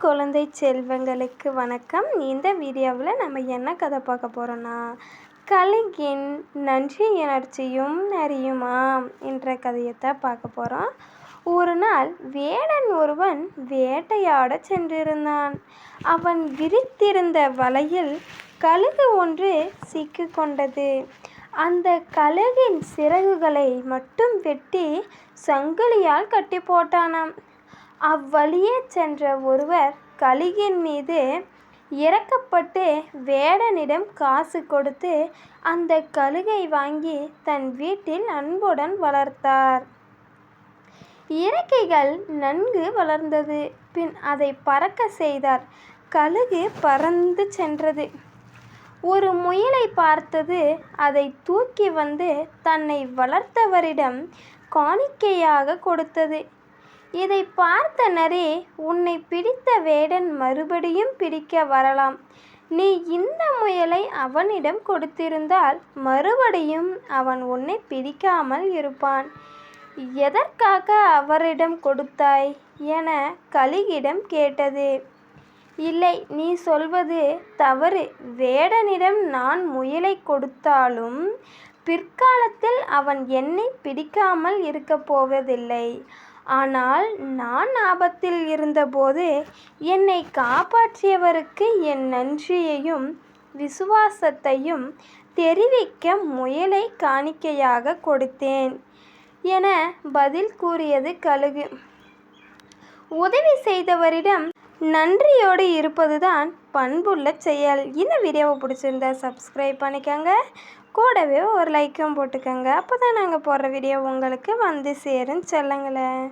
குழந்தை செல்வங்களுக்கு வணக்கம். இந்த வீடியோவில் நம்ம என்ன கதை பார்க்க போகிறோன்னா, கழுகின் நன்றியுணர்ச்சியும் அறியுமா என்ற கதையைத்தான் பார்க்க போகிறோம். ஒரு நாள் வேடன் ஒருவன் வேட்டையாட சென்றிருந்தான். அவன் விரித்திருந்த வலையில் கழுகு ஒன்று சிக்கிக்கொண்டது. அந்த கழுகின் சிறகுகளை மட்டும் வெட்டி சங்கிலியால் கட்டி போட்டானாம். அவ்வழியே சென்ற ஒருவர் கழுகின் மீது இறக்கப்பட்டு வேடனிடம் காசு கொடுத்து அந்த கழுகை வாங்கி தன் வீட்டில் அன்புடன் வளர்த்தார். இறக்கைகள் நன்கு வளர்ந்தது. பின் அதை பறக்க செய்தார். கழுகு பறந்து சென்றது. ஒரு முயலை பார்த்தது. அதை தூக்கி வந்து தன்னை வளர்த்தவரிடம் காணிக்கையாக கொடுத்தது. இதை பார்த்த நரி, உன்னை பிடித்த வேடன் மறுபடியும் பிடிக்க வரலாம். நீ இந்த முயலை அவனிடம் கொடுத்திருந்தால் மறுபடியும் அவன் உன்னை பிடிக்காமல் இருப்பான். எதற்காக அவரிடம் கொடுத்தாய் என கழுகிடம் கேட்டது. இல்லை, நீ சொல்வது தவறு. வேடனிடம் நான் முயலை கொடுத்தாலும் பிற்காலத்தில் அவன் என்னை பிடிக்காமல் இருக்கப் போவதில்லை. ஆனால் நான் ஆபத்தில் இருந்தபோது என்னை காப்பாற்றியவருக்கு என் நன்றியையும் விசுவாசத்தையும் தெரிவிக்க முயலை காணிக்கையாக கொடுத்தேன் என பதில் கூறியது கழுகு. உதவி செய்தவரிடம் நன்றியோடு இருப்பதுதான் பண்புள்ள செயல். இந்த வீடியோவை பிடிச்சிருந்தா சப்ஸ்கிரைப் பண்ணிக்கோங்க. கூடவே ஒரு லைக்கும் போட்டுக்கோங்க. அப்போ தான் நாங்கள் போடுற வீடியோ உங்களுக்கு வந்து சேரும். செல்லுங்களேன்.